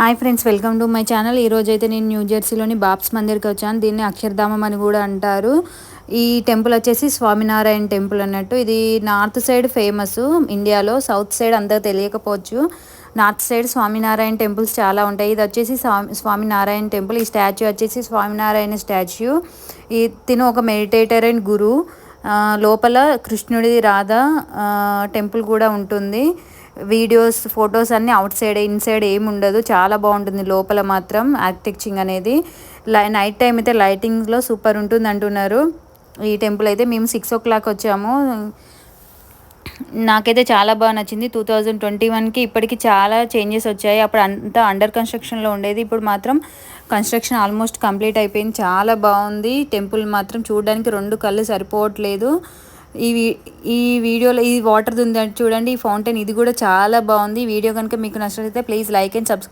Hi friends, welcome to my channel. ఈరోజు అయితే నేను న్యూ జెర్సీలోని బాబ్స్ మందిర్కి వచ్చాను. దీన్ని అక్షరధామం అని కూడా అంటారు. ఈ టెంపుల్ వచ్చేసి స్వామినారాయణ టెంపుల్ అన్నట్టు. ఇది నార్త్ సైడ్ ఫేమస్ ఇండియాలో. సౌత్ సైడ్ అంతా తెలియకపోవచ్చు. నార్త్ సైడ్ స్వామినారాయణ టెంపుల్స్ చాలా ఉంటాయి. ఇది వచ్చేసి స్వామినారాయణ టెంపుల్. ఈ స్టాచ్యూ వచ్చేసి స్వామినారాయణ స్టాచ్యూ. ఈ తిను ఒక మెడిటేటర్ అండ్ గురు. లోపల కృష్ణుడి రాధా టెంపుల్ కూడా ఉంటుంది. వీడియోస్ ఫొటోస్ అన్నీ అవుట్ సైడ్, ఇన్సైడ్ ఏమి ఉండదు. చాలా బాగుంటుంది లోపల మాత్రం ఆర్కిటెక్చరింగ్ అనేది. నైట్ టైం అయితే లైటింగ్లో సూపర్ ఉంటుంది అంటున్నారు. ఈ టెంపుల్ అయితే మేము 6 o'clock వచ్చాము. నాకైతే చాలా బాగా నచ్చింది. 2021కి ఇప్పటికి చాలా చేంజెస్ వచ్చాయి. అప్పుడు అంతా అండర్ కన్స్ట్రక్షన్లో ఉండేది. ఇప్పుడు మాత్రం కన్స్ట్రక్షన్ ఆల్మోస్ట్ కంప్లీట్ అయిపోయింది. చాలా బాగుంది టెంపుల్ మాత్రం. చూడడానికి 2 కళ్ళు సరిపోవట్లేదు. ఈ ఈ వీడియోలో ఈ వాటర్ ఉంది చూడండి, ఈ ఫౌంటైన్, ఇది కూడా చాలా బాగుంది. ఈ వీడియో కనుక మీకు నచ్చినట్లయితే ప్లీజ్ లైక్ అండ్ సబ్స్క్రైబ్.